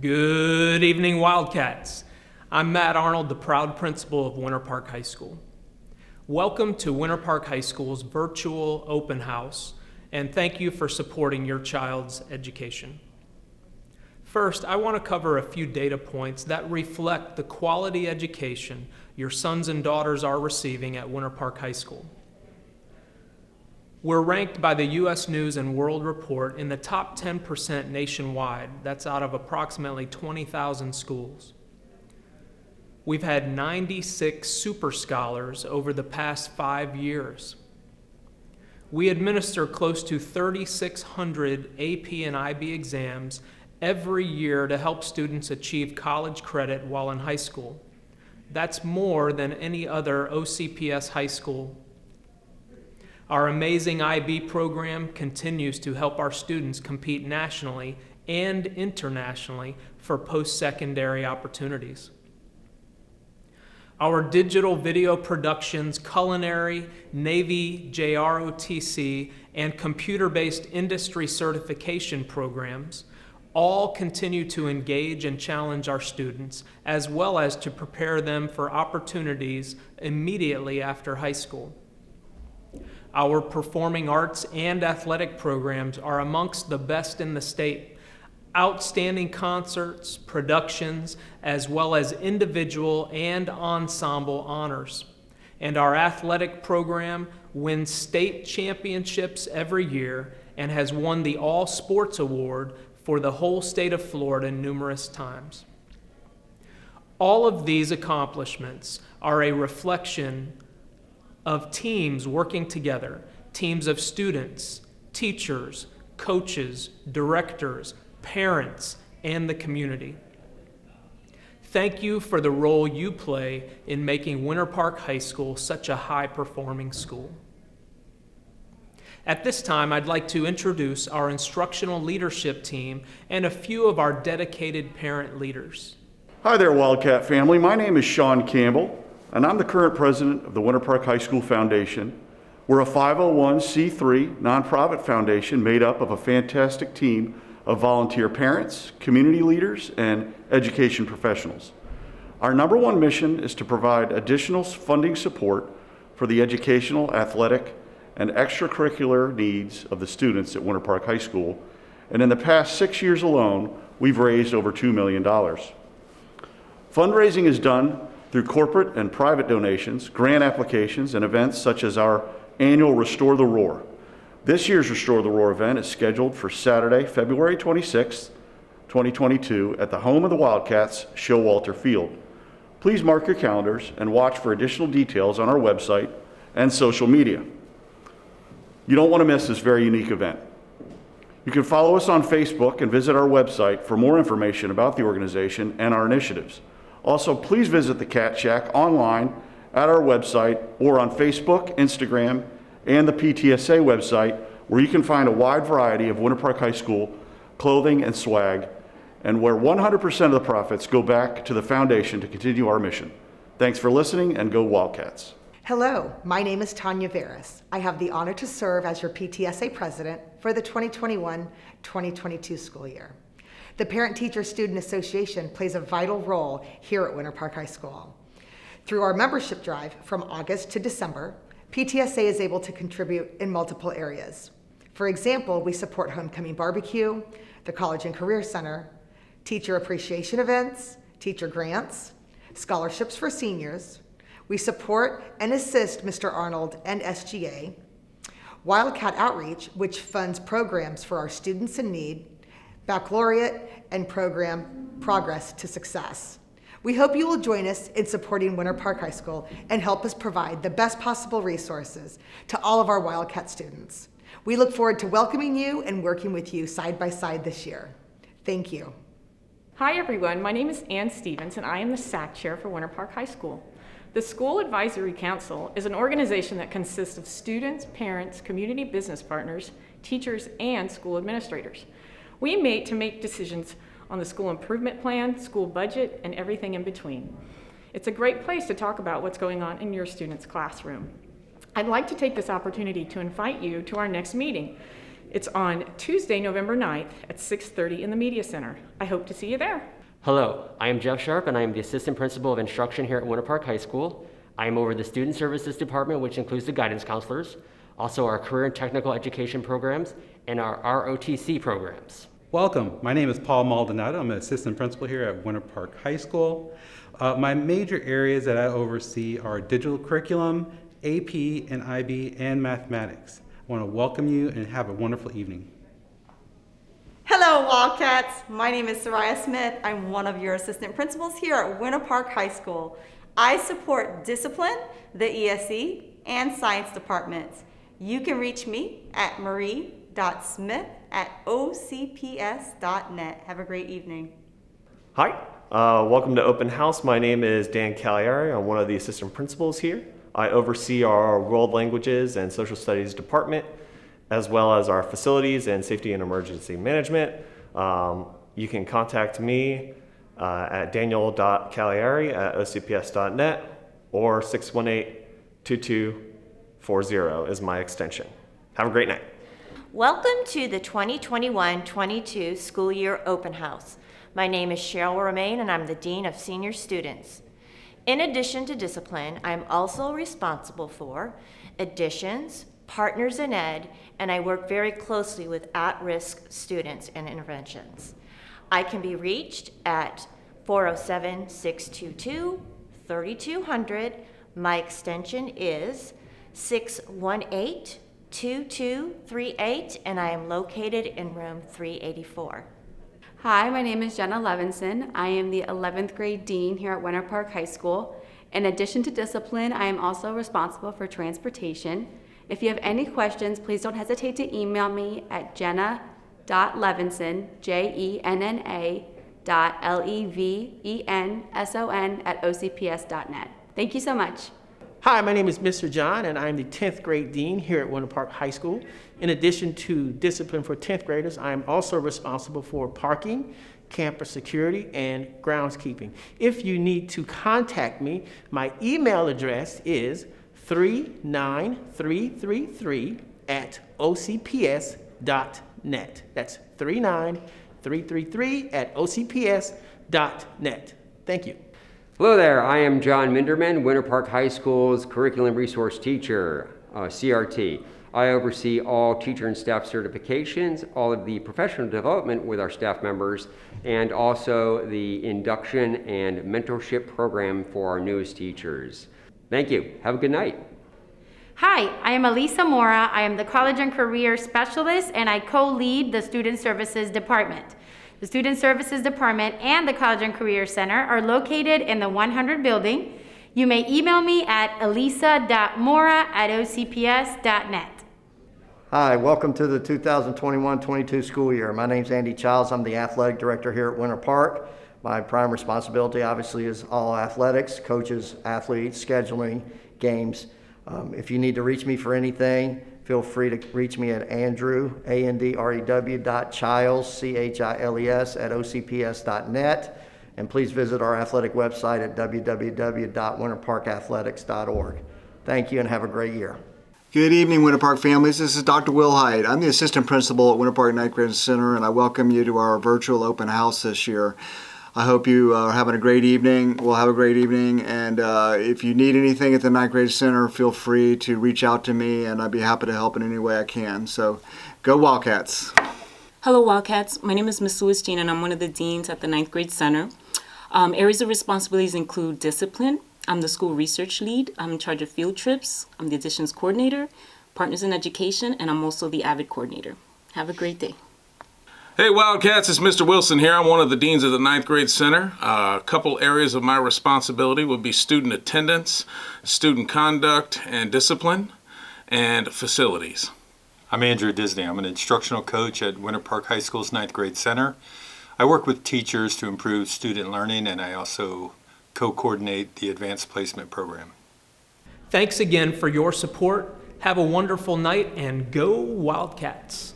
Good evening, Wildcats. I'm Matt Arnold, the proud principal of Winter Park High School. Welcome to Winter Park High School's virtual open house, and thank you for supporting your child's education. First, I want to cover a few data points that reflect the quality education your sons and daughters are receiving at Winter Park High School. We're ranked by the U.S. News and World Report in the top 10% nationwide. That's out of approximately 20,000 schools. We've had 96 super scholars over the past 5 years. We administer close to 3,600 AP and IB exams every year to help students achieve college credit while in high school. That's more than any other OCPS high school. Our amazing IB program continues to help our students compete nationally and internationally for post-secondary opportunities. Our digital video productions, culinary, Navy, JROTC, and computer-based industry certification programs all continue to engage and challenge our students, as well as to prepare them for opportunities immediately after high school. Our performing arts and athletic programs are amongst the best in the state. Outstanding concerts, productions, as well as individual and ensemble honors. And our athletic program wins state championships every year and has won the All Sports Award for the whole state of Florida numerous times. All of these accomplishments are a reflection of teams working together, teams of students, teachers, coaches, directors, parents, and the community. Thank you for the role you play in making Winter Park High School such a high-performing school. At this time, I'd like to introduce our instructional leadership team and a few of our dedicated parent leaders. Hi there, Wildcat family. My name is Sean Campbell, and I'm the current president of the Winter Park High School Foundation. We're a 501c3 nonprofit foundation made up of a fantastic team of volunteer parents, community leaders, and education professionals. Our number one mission is to provide additional funding support for the educational, athletic, and extracurricular needs of the students at Winter Park High School. And in the past 6 years alone, we've raised over $2 million. Fundraising is done through corporate and private donations, grant applications, and events such as our annual Restore the Roar. This year's Restore the Roar event is scheduled for Saturday, February 26, 2022 at the home of the Wildcats, Showalter Field. Please mark your calendars and watch for additional details on our website and social media. You don't want to miss this very unique event. You can follow us on Facebook and visit our website for more information about the organization and our initiatives. Also, please visit the Cat Shack online at our website or on Facebook, Instagram, and the PTSA website, where you can find a wide variety of Winter Park High School clothing and swag, and where 100% of the profits go back to the foundation to continue our mission. Thanks for listening, and go Wildcats. Hello, my name is Tanya Veras. I have the honor to serve as your PTSA president for the 2021-2022 school year. The Parent-Teacher-Student Association plays a vital role here at Winter Park High School. Through our membership drive from August to December, PTSA is able to contribute in multiple areas. For example, we support Homecoming Barbecue, the College and Career Center, teacher appreciation events, teacher grants, scholarships for seniors. We support and assist Mr. Arnold and SGA, Wildcat Outreach, which funds programs for our students in need, baccalaureate, and program Progress to Success. We hope you will join us in supporting Winter Park High School and help us provide the best possible resources to all of our Wildcat students. We look forward to welcoming you and working with you side by side this year. Thank you. Hi everyone, my name is Ann Stevens and I am the SAC Chair for Winter Park High School. The School Advisory Council is an organization that consists of students, parents, community business partners, teachers, and school administrators. We meet to make decisions on the school improvement plan, school budget, and everything in between. It's a great place to talk about what's going on in your student's classroom. I'd like to take this opportunity to invite you to our next meeting. It's on Tuesday, November 9th at 6:30 in the Media Center. I hope to see you there. Hello, I am Jeff Sharp and I am the Assistant Principal of Instruction here at Winter Park High School. I am over the Student Services Department, which includes the guidance counselors, also our career and technical education programs, and our ROTC programs. Welcome. My name is Paul Maldonado. I'm an assistant principal here at Winter Park High School. My major areas that I oversee are digital curriculum, AP and IB, and mathematics. I want to welcome you and have a wonderful evening. Hello, Wildcats. My name is Soraya Smith. I'm one of your assistant principals here at Winter Park High School. I support discipline, the ESE, and science departments. You can reach me at marie.smith@ocps.net. Have a great evening. Hi, welcome to Open House. My name is Dan Caliari. I'm one of the assistant principals here. I oversee our world languages and social studies department, as well as our facilities and safety and emergency management. You can contact me at daniel.caliari@ocps.net or 618-2240 is my extension. Have a great night. Welcome to the 2021-22 school year open house. My name is Cheryl Romaine and I'm the Dean of Senior Students. In addition to discipline, I'm also responsible for additions, partners in ed, and I work very closely with at-risk students and interventions. I can be reached at 407-622-3200. My extension is 618-2238, and I am located in room 384. Hi, my name is Jenna Levenson. I am the 11th grade dean here at Winter Park High School. In addition to discipline, I am also responsible for transportation. If you have any questions, please don't hesitate to email me at jenna.levenson, jenna.levenson@ocps.net. Thank you so much. Hi, my name is Mr. John, and I'm the 10th grade dean here at Winter Park High School. In addition to discipline for 10th graders, I am also responsible for parking, campus security, and groundskeeping. If you need to contact me, my email address is 39333@ocps.net. That's 39333@ocps.net. Thank you. Hello there, I am John Mindermann, Winter Park High School's Curriculum Resource Teacher, CRT. I oversee all teacher and staff certifications, all of the professional development with our staff members, and also the induction and mentorship program for our newest teachers. Thank you. Have a good night. Hi, I am Elisa Mora. I am the College and Career Specialist, and I co-lead the Student Services Department. The Student Services Department and the College and Career Center are located in the 100 building. You may email me at elisa.mora@ocps.net. Hi, welcome to the 2021-22 school year. My name's Andy Chiles. I'm the athletic director here at Winter Park. My prime responsibility obviously is all athletics, coaches, athletes, scheduling, games. If you need to reach me for anything, feel free to reach me at Andrew, ANDREW.Chiles, CHILES, @ocps.net. And please visit our athletic website at www.winterparkathletics.org. Thank you and have a great year. Good evening, Winter Park families. This is Dr. Will Hyde. I'm the assistant principal at Winter Park Ninth Grade Center, and I welcome you to our virtual open house this year. I hope you are having a great evening. We'll have a great evening, and if you need anything at the Ninth Grade Center, feel free to reach out to me, and I'd be happy to help in any way I can. So, go Wildcats! Hello, Wildcats. My name is Ms. Jean, and I'm one of the deans at the Ninth Grade Center. Areas of responsibilities include discipline. I'm the school research lead. I'm in charge of field trips. I'm the additions coordinator, partners in education, and I'm also the AVID coordinator. Have a great day. Hey Wildcats, it's Mr. Wilson here. I'm one of the deans of the Ninth Grade Center. A couple areas of my responsibility would be student attendance, student conduct and discipline, and facilities. I'm Andrew Disney. I'm an instructional coach at Winter Park High School's Ninth Grade Center. I work with teachers to improve student learning, and I also co-coordinate the Advanced Placement Program. Thanks again for your support. Have a wonderful night and go Wildcats.